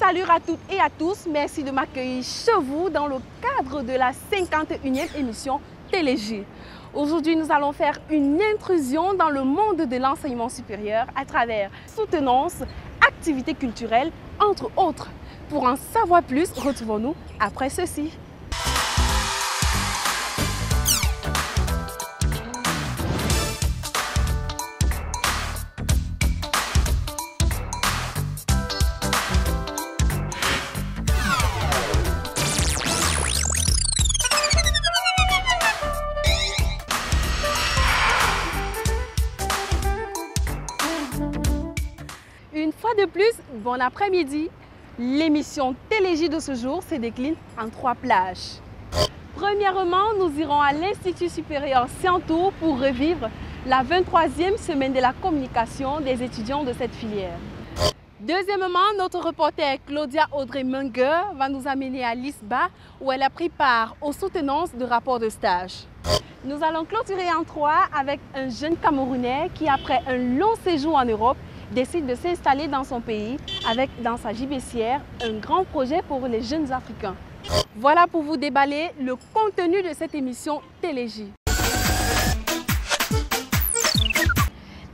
Salut à toutes et à tous, merci de m'accueillir chez vous dans le cadre de la 51e émission Télégie. Aujourd'hui, nous allons faire une intrusion dans le monde de l'enseignement supérieur à travers soutenance, activités culturelles, entre autres. Pour en savoir plus, retrouvons-nous après ceci. Une fois de plus, bon après-midi. L'émission Télégie de ce jour se décline en 3 plages. Premièrement, nous irons à l'Institut supérieur Scientour pour revivre la 23e semaine de la communication des étudiants de cette filière. Deuxièmement, notre reporter Claudia Audrey Menger va nous amener à l'ISBA où elle a pris part aux soutenances de rapports de stage. Nous allons clôturer en 3 avec un jeune Camerounais qui, après un long séjour en Europe, décide de s'installer dans son pays avec, dans sa gibecière, un grand projet pour les jeunes Africains. Voilà pour vous déballer le contenu de cette émission Télégie.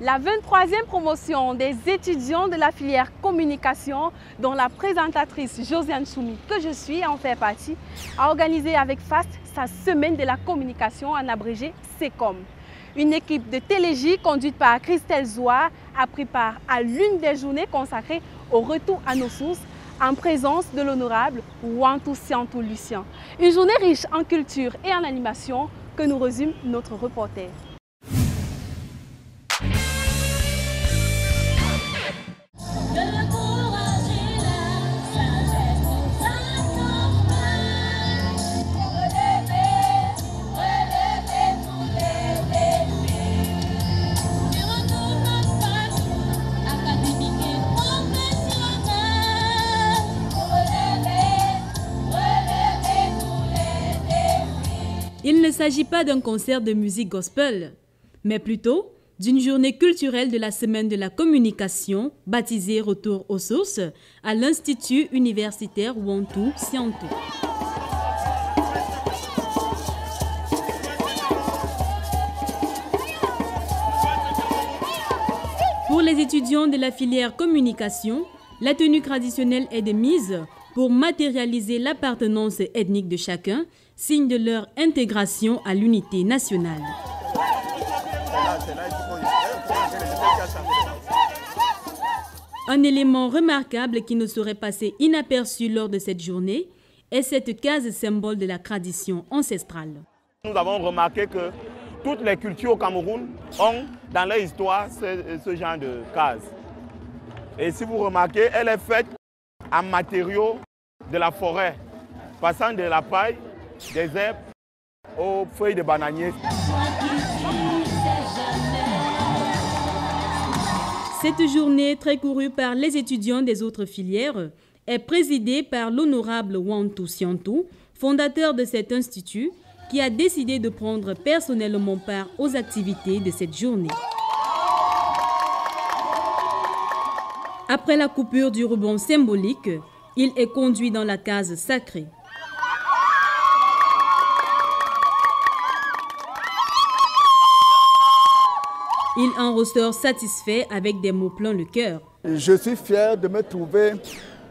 La 23e promotion des étudiants de la filière communication, dont la présentatrice Josiane Choumi, que je suis, en fait partie, a organisé avec FAST sa semaine de la communication, en abrégé SECOM. Une équipe de Télégie conduite par Christelle Zoua a pris part à l'une des journées consacrées au retour à nos sources en présence de l'honorable Wantou Siantou Lucien. Une journée riche en culture et en animation que nous résume notre reporter. Il ne s'agit pas d'un concert de musique gospel, mais plutôt d'une journée culturelle de la semaine de la communication, baptisée Retour aux sources, à l'Institut universitaire Wantou Siantou. Pour les étudiants de la filière communication, la tenue traditionnelle est de mise pour matérialiser l'appartenance ethnique de chacun, signe de leur intégration à l'unité nationale. Un élément remarquable qui ne saurait passer inaperçu lors de cette journée est cette case symbole de la tradition ancestrale. Nous avons remarqué que toutes les cultures au Cameroun ont dans leur histoire ce genre de case. Et si vous remarquez, elle est faite en matériaux de la forêt, passant de la paille, des herbes aux feuilles de bananier. Cette journée, très courue par les étudiants des autres filières, est présidée par l'honorable Wantou Siantou, fondateur de cet institut, qui a décidé de prendre personnellement part aux activités de cette journée. Après la coupure du ruban symbolique, il est conduit dans la case sacrée. Il en ressort satisfait avec des mots plein le cœur. Je suis fier de me trouver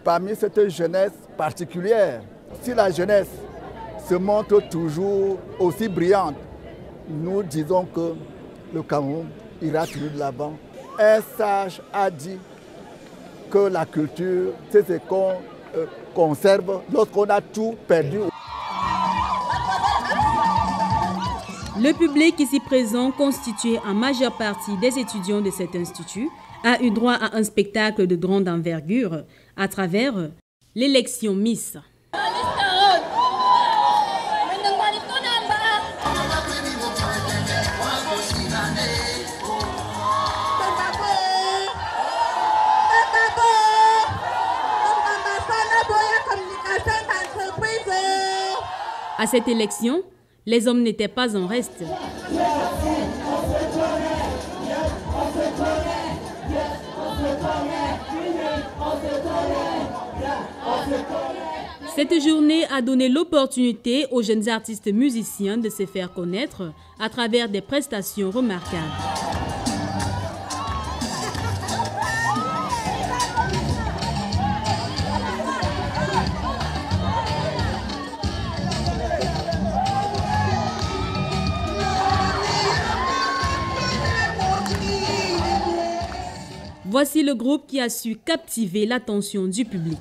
parmi cette jeunesse particulière. Si la jeunesse se montre toujours aussi brillante, nous disons que le Cameroun ira toujours de l'avant. Un sage a dit que la culture, c'est ce qu'on conserve lorsqu'on a tout perdu. Le public ici présent, constitué en majeure partie des étudiants de cet institut, a eu droit à un spectacle de grande envergure à travers l'élection Miss. À cette élection, les hommes n'étaient pas en reste. Cette journée a donné l'opportunité aux jeunes artistes musiciens de se faire connaître à travers des prestations remarquables. Voici le groupe qui a su captiver l'attention du public.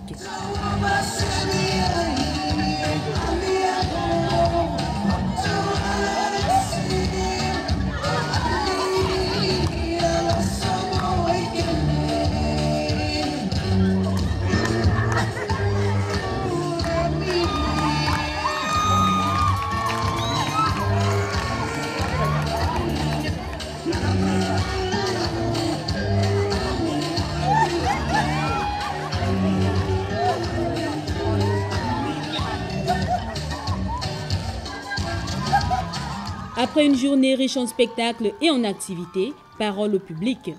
Après une journée riche en spectacles et en activités, parole au public.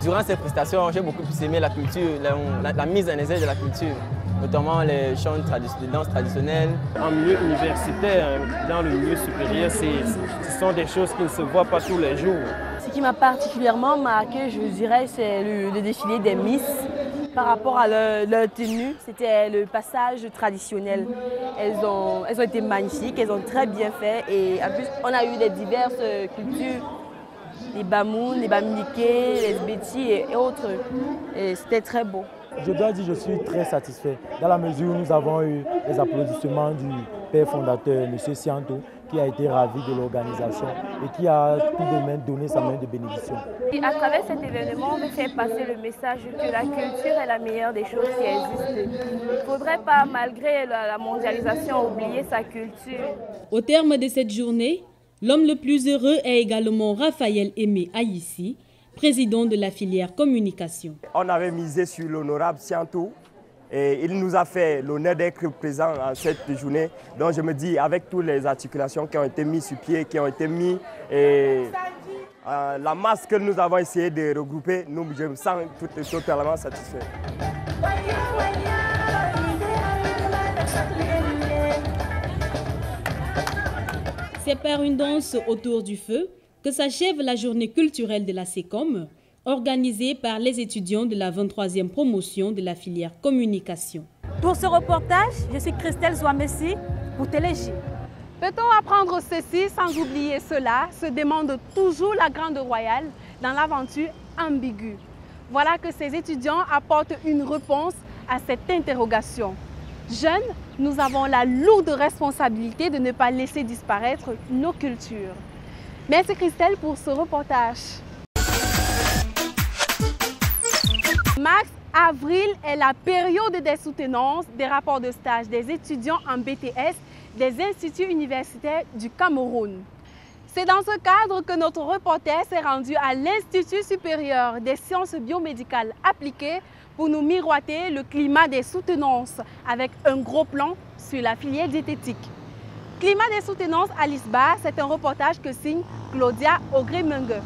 Durant ces prestations, j'ai beaucoup plus aimé la culture, la mise en exergue de la culture, notamment les chants de danse traditionnelles. En milieu universitaire, dans le milieu supérieur, ce sont des choses qui ne se voient pas tous les jours. Ce qui m'a particulièrement marqué, je dirais, c'est le défilé des Miss. Par rapport à leur tenue, c'était le passage traditionnel. Elles ont été magnifiques, elles ont très bien fait. Et en plus, on a eu des diverses cultures, les Bamoun, les Baminiqués, les Sbeti et autres. Et c'était très beau. Je dois dire que je suis très satisfait dans la mesure où nous avons eu les applaudissements du père fondateur, M. Sianto, qui a été ravi de l'organisation et qui a tout de même donné sa main de bénédiction. Et à travers cet événement, on veut faire passer le message que la culture est la meilleure des choses qui existent. Il ne faudrait pas, malgré la mondialisation, oublier sa culture. Au terme de cette journée, l'homme le plus heureux est également Raphaël Aimé Aïssi, président de la filière communication. On avait misé sur l'honorable Sianto et il nous a fait l'honneur d'être présent à cette journée. Donc je me dis, avec toutes les articulations qui ont été mises sur pied, qui ont été mises, et la masse que nous avons essayé de regrouper, je me sens totalement satisfait. C'est par une danse autour du feu que s'achève la journée culturelle de la SECOM, organisée par les étudiants de la 23e promotion de la filière communication. Pour ce reportage, je suis Christelle Zouamessi pour Télégie. Peut-on apprendre ceci sans oublier cela, se demande toujours la Grande Royale dans l'aventure ambiguë. Voilà que ces étudiants apportent une réponse à cette interrogation. Jeunes, nous avons la lourde responsabilité de ne pas laisser disparaître nos cultures. Merci Christelle pour ce reportage. Mars, avril est la période des soutenances des rapports de stage des étudiants en BTS des instituts universitaires du Cameroun. C'est dans ce cadre que notre reporter s'est rendu à l'Institut supérieur des sciences biomédicales appliquées pour nous miroiter le climat des soutenances avec un gros plan sur la filière diététique. Climat des soutenances à l'ISBA, c'est un reportage que signe Claudia Ogré-Mengue.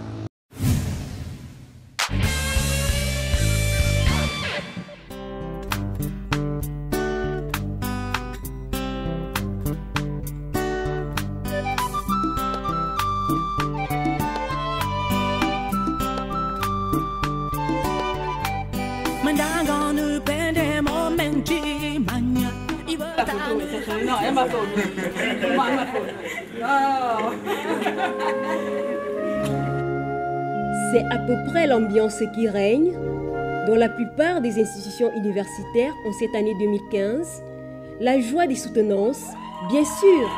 C'est à peu près l'ambiance qui règne dans la plupart des institutions universitaires en cette année 2015. La joie des soutenances, bien sûr.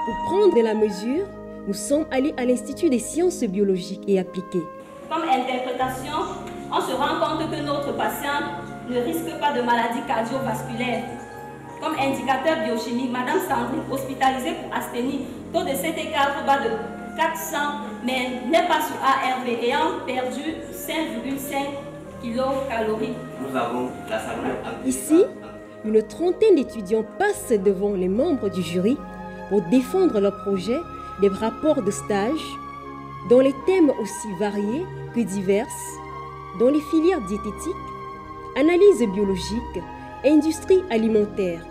Pour prendre de la mesure, nous sommes allés à l'Institut des sciences biologiques et appliquées. Comme interprétation, on se rend compte que notre patient ne risque pas de maladie cardiovasculaire. Comme indicateur biochimique, Madame Sandrine, hospitalisée pour asthénie, taux de CT4 bas de 400, mais n'est pas sous ARV, ayant perdu 5,5 kilocalories. Nous avons la saveur. Ici, une trentaine d'étudiants passent devant les membres du jury pour défendre leur projet des rapports de stage dans les thèmes aussi variés que divers, dans les filières diététiques, analyse biologique, industrie alimentaire.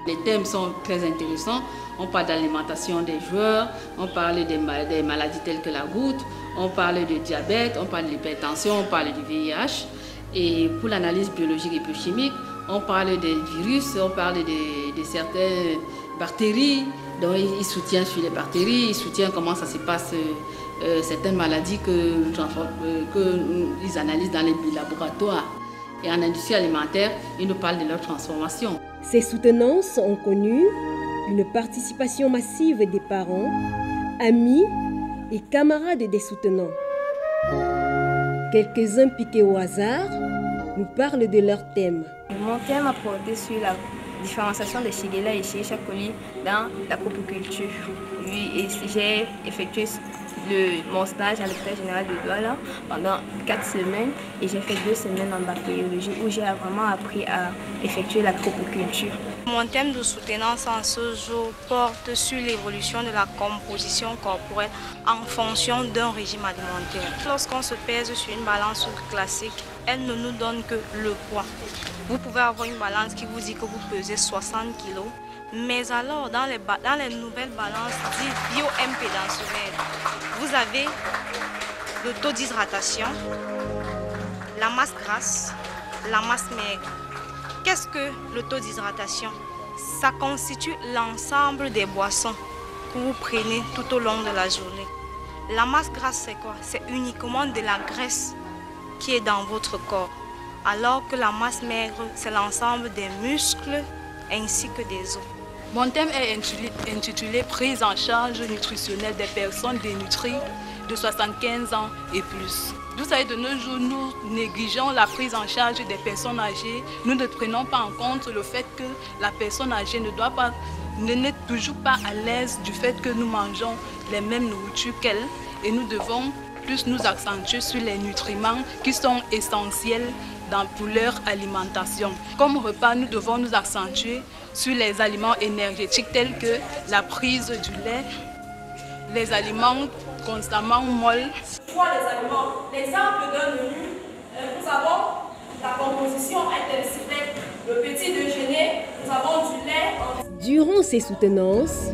Les thèmes sont très intéressants. On parle d'alimentation des joueurs, on parle des maladies telles que la goutte, on parle de diabète, on parle de l'hypertension, on parle du VIH. Et pour l'analyse biologique et biochimique, on parle des virus, on parle de certaines bactéries. Donc il soutient sur les bactéries, il soutient comment ça se passe, certaines maladies qu'ils analysent dans les laboratoires. Et en industrie alimentaire, ils nous parlent de leur transformation. Ces soutenances ont connu une participation massive des parents, amis et camarades des soutenants. Quelques-uns piqués au hasard nous parlent de leur thème. Mon thème a porté sur la différenciation des Shigella et Shakoli dans la copoculture. Oui, et j'ai effectué mon stage à l'hôpital général de Douala pendant 4 semaines et j'ai fait 2 semaines en bactériologie où j'ai vraiment appris à effectuer la copoculture. Mon thème de soutenance en ce jour porte sur l'évolution de la composition corporelle en fonction d'un régime alimentaire. Lorsqu'on se pèse sur une balance classique, elle ne nous donne que le poids. Vous pouvez avoir une balance qui vous dit que vous pesez 60 kg, mais alors dans les nouvelles balances dites bioimpédentielles, vous avez le taux d'hydratation, la masse grasse, la masse maigre. Qu'est-ce que le taux d'hydratation? Ça constitue l'ensemble des boissons que vous prenez tout au long de la journée. La masse grasse, c'est quoi? C'est uniquement de la graisse qui est dans votre corps. Alors que la masse maigre, c'est l'ensemble des muscles ainsi que des os. Mon thème est intitulé « Prise en charge nutritionnelle des personnes dénutries de 75 ans et plus ». Vous savez, de nos jours, nous négligeons la prise en charge des personnes âgées. Nous ne prenons pas en compte le fait que la personne âgée n'est toujours pas à l'aise du fait que nous mangeons les mêmes nourritures qu'elle. Et nous devons plus nous accentuer sur les nutriments qui sont essentiels pour leur alimentation. Comme repas, nous devons nous accentuer sur les aliments énergétiques tels que la prise du lait, les aliments constamment molles. Pour les aliments, l'exemple d'un menu, nous avons la composition intensivée, le petit déjeuner, nous avons du lait. Durant ces soutenances,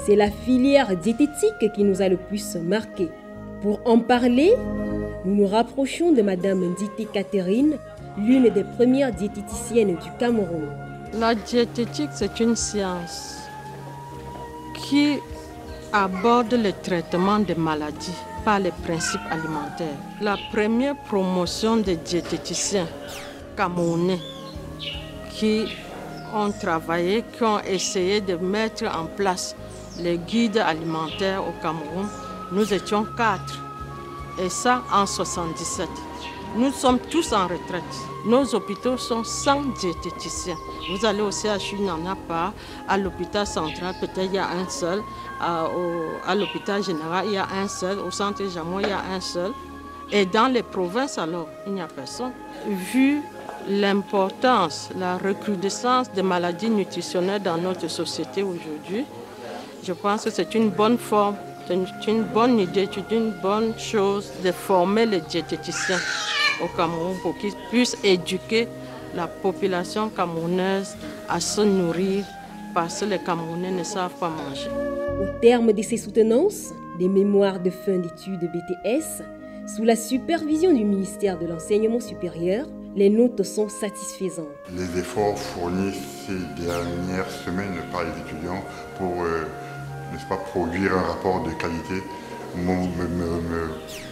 c'est la filière diététique qui nous a le plus marqué. Pour en parler, nous nous rapprochons de Madame Ndité Catherine, l'une des premières diététiciennes du Cameroun. La diététique, c'est une science qui aborde le traitement des maladies par les principes alimentaires. La première promotion des diététiciens camerounais qui ont travaillé, qui ont essayé de mettre en place les guides alimentaires au Cameroun, nous étions 4. Et ça en 1977. Nous sommes tous en retraite. Nos hôpitaux sont sans diététiciens. Vous allez au CHU, il n'y en a pas. À l'hôpital central, peut-être il y a un seul. À l'hôpital général, il y a un seul. Au centre Jamon, il y a un seul. Et dans les provinces, alors, il n'y a personne. Vu l'importance, la recrudescence des maladies nutritionnelles dans notre société aujourd'hui, je pense que c'est une bonne forme. C'est une bonne idée, c'est une bonne chose de former les diététiciens au Cameroun pour qu'ils puissent éduquer la population camerounaise à se nourrir parce que les Camerounais ne savent pas manger. Au terme de ces soutenances, des mémoires de fin d'études BTS, sous la supervision du ministère de l'Enseignement supérieur, les notes sont satisfaisantes. Les efforts fournis ces dernières semaines par les étudiants pour n'est-ce pas, produire un rapport de qualité me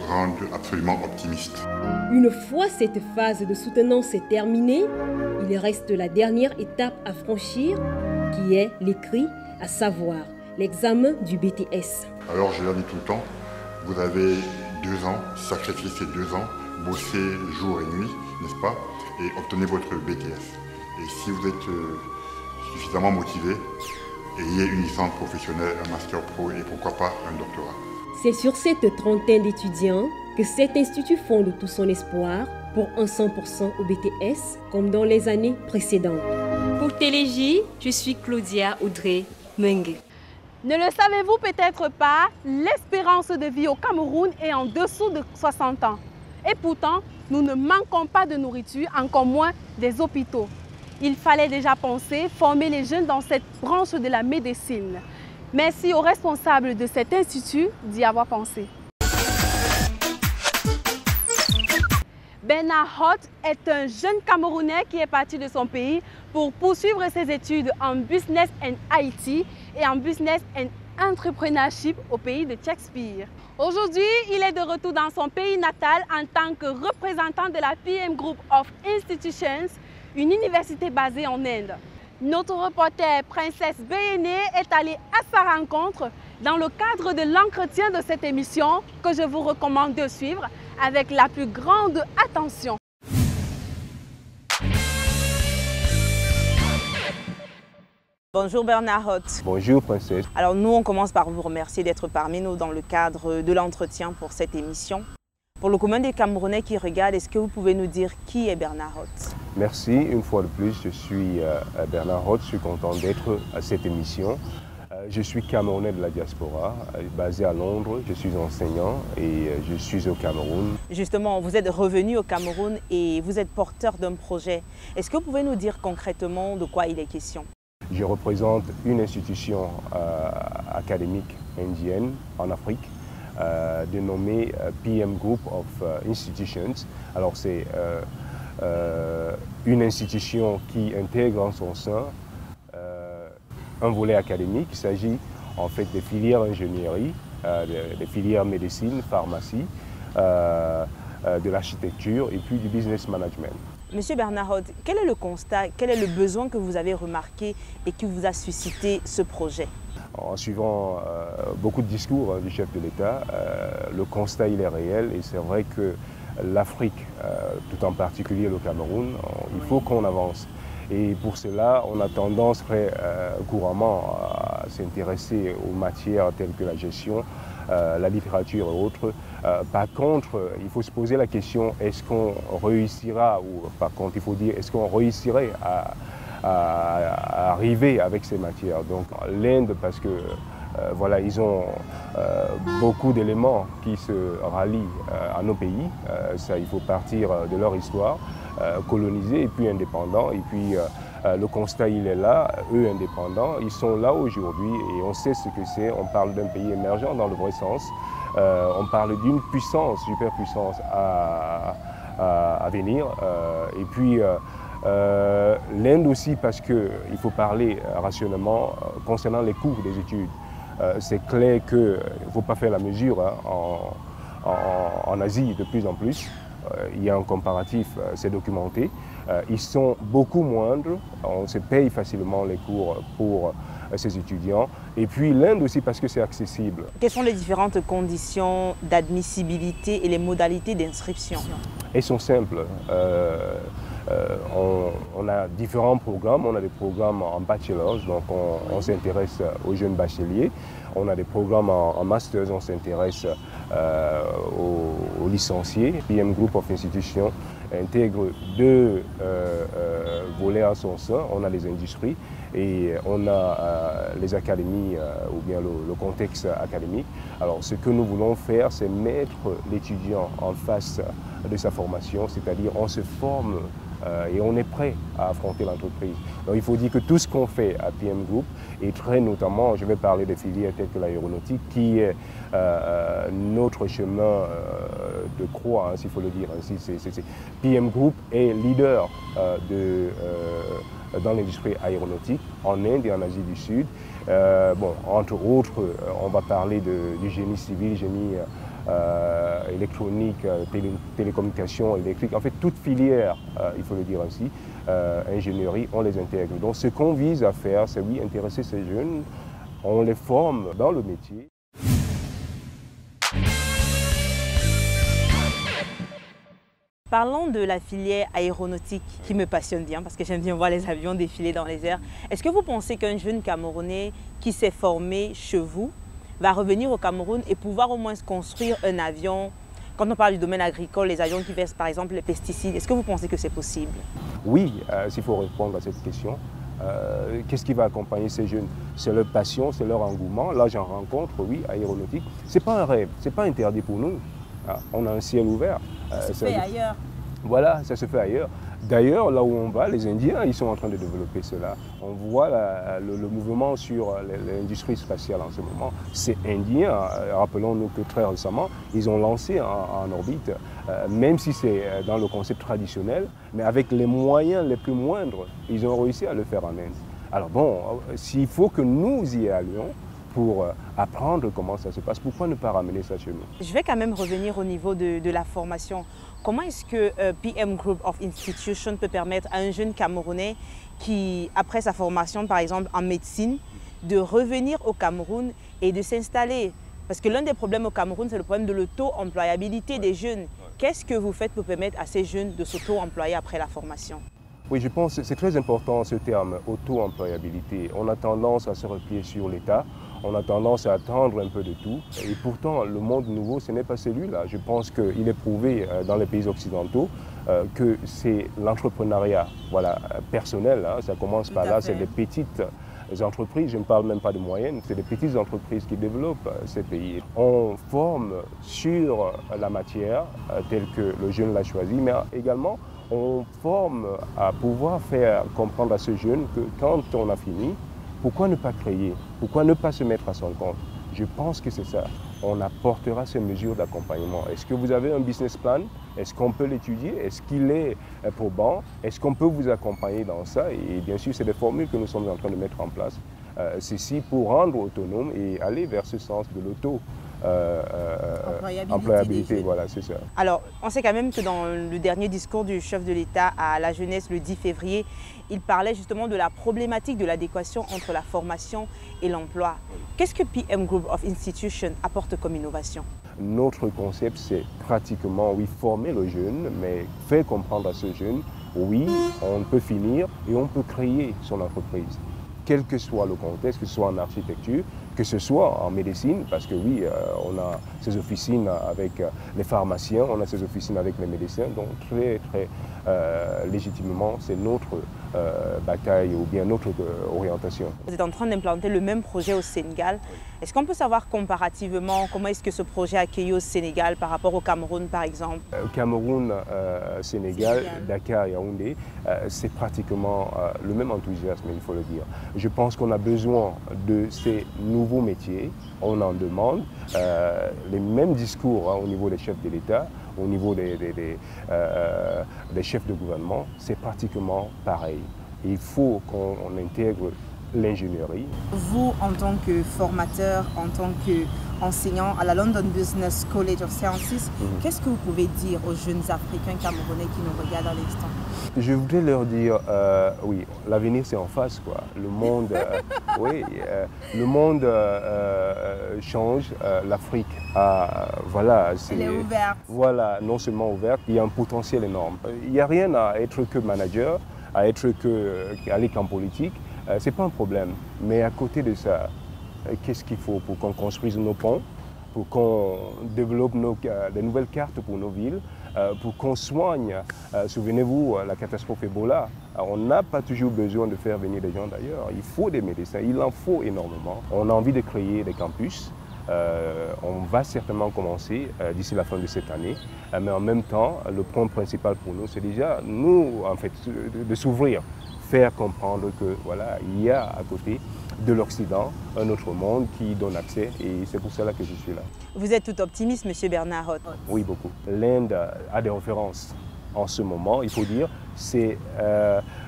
rendent absolument optimiste. Une fois cette phase de soutenance terminée, il reste la dernière étape à franchir, qui est l'écrit, à savoir l'examen du BTS. Alors je leur dis tout le temps, vous avez 2 ans, sacrifiez ces 2 ans, bossez jour et nuit, n'est-ce pas, et obtenez votre BTS. Et si vous êtes suffisamment motivé, ayez une licence professionnelle, un master pro et pourquoi pas un doctorat. C'est sur cette trentaine d'étudiants que cet institut fonde tout son espoir pour un 100% au BTS comme dans les années précédentes. Pour Télégie, je suis Claudia Audrey Mengue. Ne le savez-vous peut-être pas, l'espérance de vie au Cameroun est en dessous de 60 ans. Et pourtant, nous ne manquons pas de nourriture, encore moins des hôpitaux. Il fallait déjà penser former les jeunes dans cette branche de la médecine. Merci aux responsables de cet institut d'y avoir pensé. Bernard Hott est un jeune Camerounais qui est parti de son pays pour poursuivre ses études en Business and IT et en Business and Entrepreneurship au pays de Shakespeare. Aujourd'hui, il est de retour dans son pays natal en tant que représentant de la PM Group of Institutions, une université basée en Inde. Notre reporter Princesse Béhéné est allée à sa rencontre dans le cadre de l'entretien de cette émission que je vous recommande de suivre avec la plus grande attention. Bonjour Bernard Hott. Bonjour Princesse. Alors nous, on commence par vous remercier d'être parmi nous dans le cadre de l'entretien pour cette émission. Pour le commun des Camerounais qui regardent, est-ce que vous pouvez nous dire qui est Bernard Hott? Merci, une fois de plus, je suis Bernard Hott, je suis content d'être à cette émission. Je suis Camerounais de la diaspora, basé à Londres, je suis enseignant et je suis au Cameroun. Justement, vous êtes revenu au Cameroun et vous êtes porteur d'un projet. Est-ce que vous pouvez nous dire concrètement de quoi il est question? Je représente une institution académique indienne en Afrique, dénommée PM Group of Institutions. Alors c'est une institution qui intègre en son sein un volet académique. Il s'agit en fait des filières ingénierie, des filières médecine, pharmacie, de l'architecture et puis du business management. Monsieur Bernard Hott, quel est le constat, quel est le besoin que vous avez remarqué et qui vous a suscité ce projet? En suivant beaucoup de discours du chef de l'État, le constat il est réel et c'est vrai que l'Afrique, tout en particulier le Cameroun, il faut qu'on avance. Et pour cela, on a tendance très couramment à s'intéresser aux matières telles que la gestion, la littérature et autres. Par contre, il faut se poser la question, est-ce qu'on réussira, ou par contre, il faut dire, est-ce qu'on réussirait à arriver avec ces matières? Donc l'Inde, parce que voilà, ils ont beaucoup d'éléments qui se rallient à nos pays. Ça, il faut partir de leur histoire, colonisés et puis indépendants. Et puis le constat, il est là, eux indépendants, ils sont là aujourd'hui et on sait ce que c'est. On parle d'un pays émergent dans le vrai sens. On parle d'une puissance, superpuissance à venir. Et puis l'Inde aussi, parce qu'il faut parler rationnellement concernant les coûts des études. C'est clair qu'il ne faut pas faire la mesure en Asie de plus en plus. Il y a un comparatif, c'est documenté. Ils sont beaucoup moindres, on se paye facilement les cours pour ces étudiants. Et puis l'Inde aussi parce que c'est accessible. Quelles sont les différentes conditions d'admissibilité et les modalités d'inscription? Elles sont simples. On a différents programmes, on a des programmes en bachelor, donc on s'intéresse aux jeunes bacheliers. On a des programmes en master, on s'intéresse aux licenciés. PM Group of Institutions intègre deux volets à son sein. On a les industries et on a les académies ou bien le contexte académique. Alors ce que nous voulons faire, c'est mettre l'étudiant en face de sa formation, c'est-à-dire on se forme et on est prêt à affronter l'entreprise. Donc il faut dire que tout ce qu'on fait à PM Group, et très notamment, je vais parler des filières telles que l'aéronautique, qui est notre chemin de croix, hein, s'il faut le dire ainsi. PM Group est leader dans l'industrie aéronautique en Inde et en Asie du Sud. Bon, entre autres, on va parler du génie civil, génie électronique, télécommunications, électrique, en fait toute filière, il faut le dire ainsi, ingénierie, on les intègre. Donc ce qu'on vise à faire, c'est oui, intéresser ces jeunes, on les forme dans le métier. Parlons de la filière aéronautique qui me passionne bien parce que j'aime bien voir les avions défiler dans les airs. Est-ce que vous pensez qu'un jeune Camerounais qui s'est formé chez vous va revenir au Cameroun et pouvoir au moins construire un avion Quand on parle du domaine agricole, les avions qui versent par exemple les pesticides, est-ce que vous pensez que c'est possible? Oui, s'il faut répondre à cette question. Qu'est-ce qui va accompagner ces jeunes? C'est leur passion, c'est leur engouement. Là, j'en rencontre, oui, aéronautique. Ce n'est pas un rêve, ce n'est pas interdit pour nous. On a un ciel ouvert. Ça se fait ailleurs. Voilà, ça se fait ailleurs. D'ailleurs, là où on va, les Indiens, ils sont en train de développer cela. On voit le mouvement sur l'industrie spatiale en ce moment. C'est indien. Rappelons-nous que très récemment, ils ont lancé en orbite, même si c'est dans le concept traditionnel, mais avec les moyens les plus moindres, ils ont réussi à le faire en Inde. Alors bon, s'il faut que nous y allions pour apprendre comment ça se passe, pourquoi ne pas ramener ça chez nous? Je vais quand même revenir au niveau de la formation. Comment est-ce que PM Group of Institutions peut permettre à un jeune Camerounais qui, après sa formation par exemple en médecine, de revenir au Cameroun et de s'installer? Parce que l'un des problèmes au Cameroun, c'est le problème de l'auto-employabilité des jeunes. Qu'est-ce que vous faites pour permettre à ces jeunes de s'auto-employer après la formation? Oui, je pense que c'est très important ce terme, auto-employabilité. On a tendance à se replier sur l'État, on a tendance à attendre un peu de tout. Et pourtant, le monde nouveau, ce n'est pas celui-là. Je pense qu'il est prouvé dans les pays occidentaux que c'est l'entrepreneuriat personnel. Ça commence par là, c'est les petites entreprises, je ne parle même pas de moyennes, c'est les petites entreprises qui développent ces pays. On forme sur la matière telle que le jeune l'a choisi, mais également on forme à pouvoir faire comprendre à ce jeune que quand on a fini, pourquoi ne pas créer? Pourquoi ne pas se mettre à son compte? Je pense que c'est ça. On apportera ces mesures d'accompagnement. Est-ce que vous avez un business plan? Est-ce qu'on peut l'étudier? Est-ce qu'il est probant? Est-ce qu'on peut vous accompagner dans ça? Et bien sûr, c'est des formules que nous sommes en train de mettre en place. Ceci pour rendre autonome et aller vers ce sens de l'auto-employabilité. Voilà, c'est ça. Alors, on sait quand même que dans le dernier discours du chef de l'État à la jeunesse le 10 février, il parlait justement de la problématique de l'adéquation entre la formation et l'emploi. Qu'est-ce que PM Group of Institutions apporte comme innovation? Notre concept, c'est pratiquement, oui, former le jeune, mais faire comprendre à ce jeune, oui, on peut finir et on peut créer son entreprise. Quel que soit le contexte, que ce soit en architecture, que ce soit en médecine, parce que oui, on a ces officines avec les pharmaciens, on a ces officines avec les médecins, donc très légitimement, c'est notre bataille ou bien notre orientation. Vous êtes en train d'implanter le même projet au Sénégal. Est-ce qu'on peut savoir comparativement comment est-ce que ce projet est accueilli au Sénégal par rapport au Cameroun par exemple? Cameroun, Sénégal, Dakar, Yaoundé, c'est pratiquement le même enthousiasme, il faut le dire. Je pense qu'on a besoin de ces nouveaux métiers, on en demande les mêmes discours au niveau des chefs de l'État, au niveau des chefs de gouvernement, c'est pratiquement pareil. Il faut qu'on intègre l'ingénierie. Vous, en tant que formateur, en tant qu'enseignant à la London Business College of Sciences, qu'est-ce que vous pouvez dire aux jeunes Africains camerounais qui nous regardent à l'instant? Je voudrais leur dire, oui, l'avenir c'est en face, quoi. Le monde, le monde change. L'Afrique, voilà, elle est ouverte. Voilà, non seulement ouverte, il y a un potentiel énorme. Il n'y a rien à être que manager, à être aller qu'en politique. Ce n'est pas un problème. Mais à côté de ça, qu'est-ce qu'il faut pour qu'on construise nos ponts, pour qu'on développe de nouvelles cartes pour nos villes, pour qu'on soigne, souvenez-vous, la catastrophe Ebola. On n'a pas toujours besoin de faire venir des gens d'ailleurs. Il faut des médecins, il en faut énormément. On a envie de créer des campus. On va certainement commencer d'ici la fin de cette année. Mais en même temps, le point principal pour nous, c'est déjà, nous, en fait, de s'ouvrir. Faire comprendre que voilà, il y a à côté de l'Occident un autre monde qui donne accès et c'est pour cela que je suis là. Vous êtes tout optimiste, M. Bernard Hott? Oui, beaucoup. L'Inde a des références en ce moment, il faut dire. C'est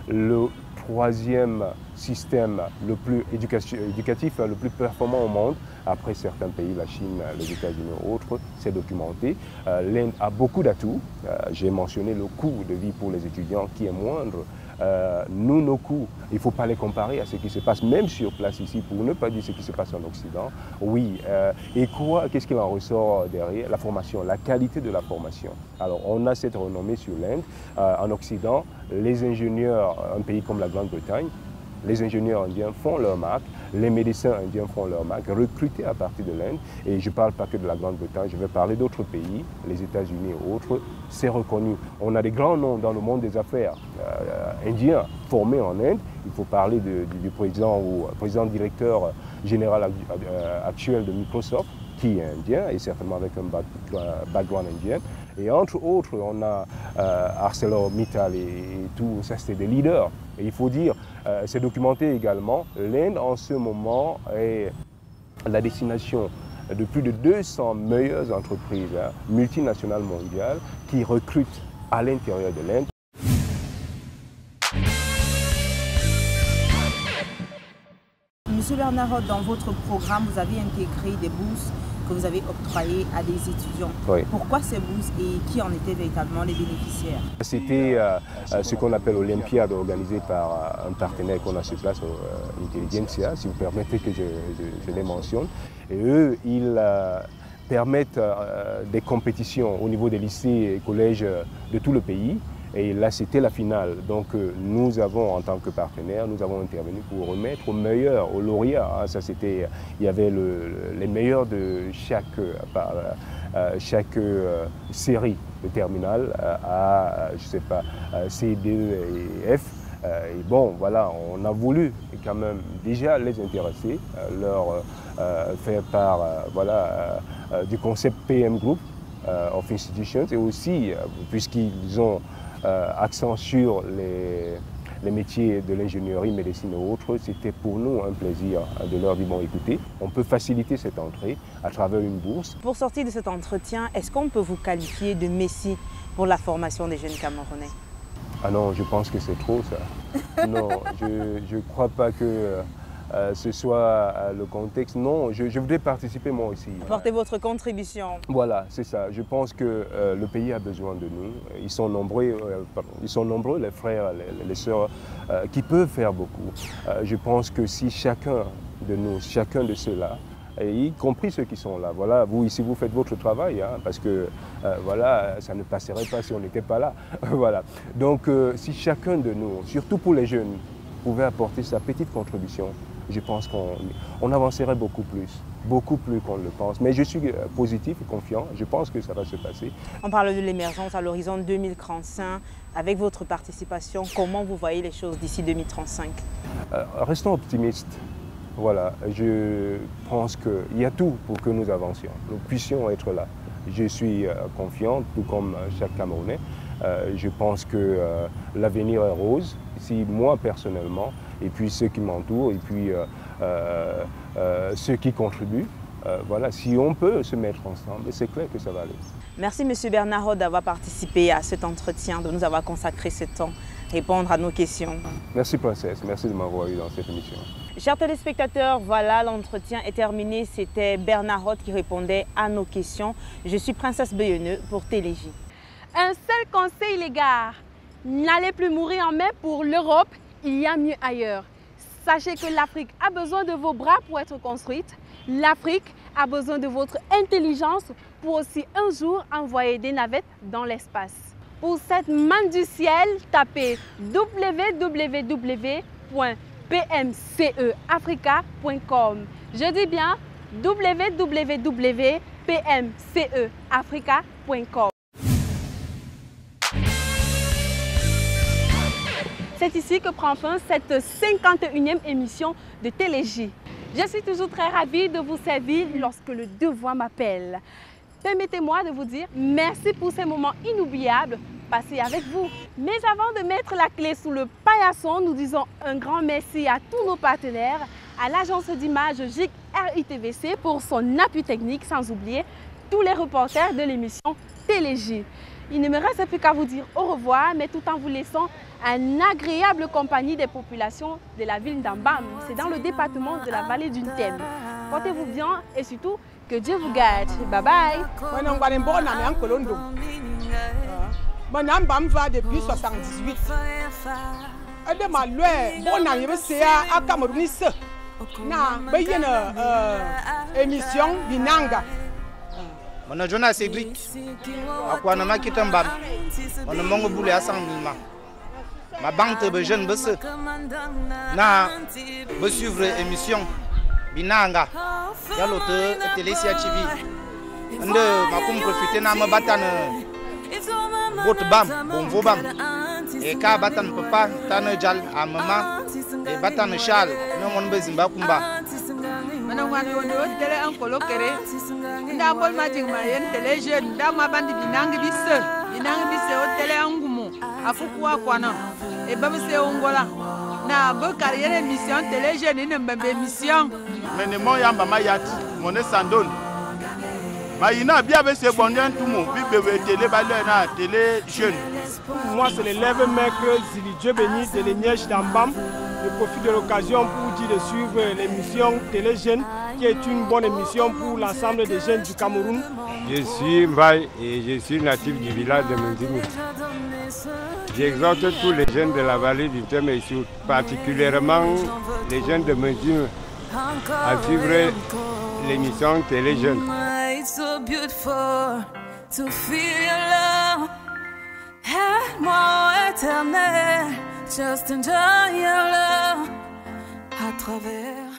le troisième système le plus éducatif, le plus performant au monde. Après certains pays, la Chine, les États-Unis et autres, c'est documenté. L'Inde a beaucoup d'atouts. J'ai mentionné le coût de vie pour les étudiants qui est moindre. Nous, nos coûts, il ne faut pas les comparer à ce qui se passe, même sur place ici, pour ne pas dire ce qui se passe en Occident. Oui, et qu'est-ce qu'il en ressort derrière? La formation, la qualité de la formation. Alors, on a cette renommée sur l'Inde. En Occident, les ingénieurs, un pays comme la Grande-Bretagne, Les ingénieurs indiens font leur marque, les médecins indiens font leur marque, recrutés à partir de l'Inde. Et je ne parle pas que de la Grande-Bretagne, je vais parler d'autres pays, les États-Unis et autres. C'est reconnu. On a des grands noms dans le monde des affaires indiens formés en Inde. Il faut parler du président ou président directeur général actuel de Microsoft, qui est indien et certainement avec un background indien. Et entre autres, on a ArcelorMittal et tout, ça c'était des leaders. Et il faut dire, c'est documenté également, l'Inde en ce moment est la destination de plus de 200 meilleures entreprises multinationales mondiales qui recrutent à l'intérieur de l'Inde. Monsieur Bernard Roth, dans votre programme, vous avez intégré des bourses que vous avez octroyées à des étudiants. Oui. Pourquoi ces bourses et qui en étaient véritablement les bénéficiaires? C'était ce qu'on appelle l'Olympiade organisée par un partenaire qu'on a sur place, Intelligentsia, si vous permettez que je les mentionne. Et eux, ils permettent des compétitions au niveau des lycées et collèges de tout le pays. Et là, c'était la finale. Donc, nous avons, en tant que partenaire, nous avons intervenu pour remettre aux meilleurs, aux lauréats. Hein. Ça, c'était, il y avait les meilleurs de chaque série de terminale à, je sais pas, C, D et F. Et bon, voilà, on a voulu quand même déjà les intéresser, leur faire part, voilà, du concept PM Group of Institutions et aussi, puisqu'ils ont accent sur les métiers de l'ingénierie, médecine et autres, c'était pour nous un plaisir de leur dire, bon écoutez, on peut faciliter cette entrée à travers une bourse. Pour sortir de cet entretien, est-ce qu'on peut vous qualifier de messie pour la formation des jeunes Camerounais? Ah non, je pense que c'est trop ça. Non, je ne crois pas que ce soit le contexte. Non, je voudrais participer moi aussi. Apporter votre contribution. Voilà, c'est ça. Je pense que le pays a besoin de nous. Ils sont nombreux, les frères, les sœurs, qui peuvent faire beaucoup. Je pense que si chacun de nous, chacun de ceux-là, et y compris ceux qui sont là, voilà, vous ici vous faites votre travail, hein, parce que voilà, ça ne passerait pas si on n'était pas là. Voilà. Donc si chacun de nous, surtout pour les jeunes, pouvait apporter sa petite contribution, je pense qu'on avancerait beaucoup plus qu'on le pense. Mais je suis positif et confiant, je pense que ça va se passer. On parle de l'émergence à l'horizon 2035. Avec votre participation, comment vous voyez les choses d'ici 2035? Restons optimistes. Voilà, je pense qu'il y a tout pour que nous avancions, nous puissions être là. Je suis confiant, tout comme chaque Camerounais. Je pense que l'avenir est rose, si moi personnellement, et puis ceux qui m'entourent, et puis ceux qui contribuent. Voilà, si on peut se mettre ensemble, c'est clair que ça va aller. Merci M. Bernard Roth d'avoir participé à cet entretien, de nous avoir consacré ce temps, répondre à nos questions. Merci Princesse, merci de m'avoir eu dans cette émission. Chers téléspectateurs, voilà, l'entretien est terminé. C'était Bernard Roth qui répondait à nos questions. Je suis Princesse Beyonneux pour Télégie. Un seul conseil les gars, n'allez plus mourir en mai pour l'Europe, il y a mieux ailleurs. Sachez que l'Afrique a besoin de vos bras pour être construite. L'Afrique a besoin de votre intelligence pour aussi un jour envoyer des navettes dans l'espace. Pour cette manne du ciel, tapez www.pmceafrica.com. Je dis bien www.pmceafrica.com. C'est ici que prend fin cette 51e émission de Télégie. Je suis toujours très ravie de vous servir lorsque le devoir m'appelle. Permettez-moi de vous dire merci pour ces moments inoubliables passés avec vous. Mais avant de mettre la clé sous le paillasson, nous disons un grand merci à tous nos partenaires, à l'agence d'image GIC RITVC pour son appui technique, sans oublier tous les reporters de l'émission Télégie. Il ne me reste plus qu'à vous dire au revoir, mais tout en vous laissant une agréable compagnie des populations de la ville d'Ambam. C'est dans le département de la vallée du Ntem. Portez-vous bien et surtout, que Dieu vous garde. Bye bye. Mon Ambam va depuis 78. Et ma loi, bon ami, c'est à Camerounis. Na, une émission d'Inanga. Mon Jonas Cédric, à quoi on a quitté un bam, on a mongo boulé à 100 000 mains. ma banque de jeunes besse na be suivre émission binanga ya l'auteur Télésia TV ande ma kum profiter na ma batane bot bam bon bam et ka batane papa tane jal a maman et batane chal no mon bezimba kumba mana wan wondo tele an kolo kere nda bol ma jing ma yen tele jeune nda ma bandi binangi bisse o tele angumo afukwa kwana e ba se ongola na bo carrière émission télé jeune ne mbembe émission mais ne mon yamba ma yat mon sandone ma ina bien be se bonien tout mon bi bebe télé balé na télé jeune. Moi c'est l'élève maître Zili Dieu béni de l'Eniège d'Ambam. Je profite de l'occasion pour dire de suivre l'émission Télé Jeune qui est une bonne émission pour l'ensemble des jeunes du Cameroun. Je suis Mbaye et je suis natif du village de Mendimi. J'exhorte tous les jeunes de la vallée du Thème et particulièrement les jeunes de Mendimi à suivre l'émission Télé Jeune. It's so beautiful to feel your love. Aide-moi éternel, just enjoy your love à travers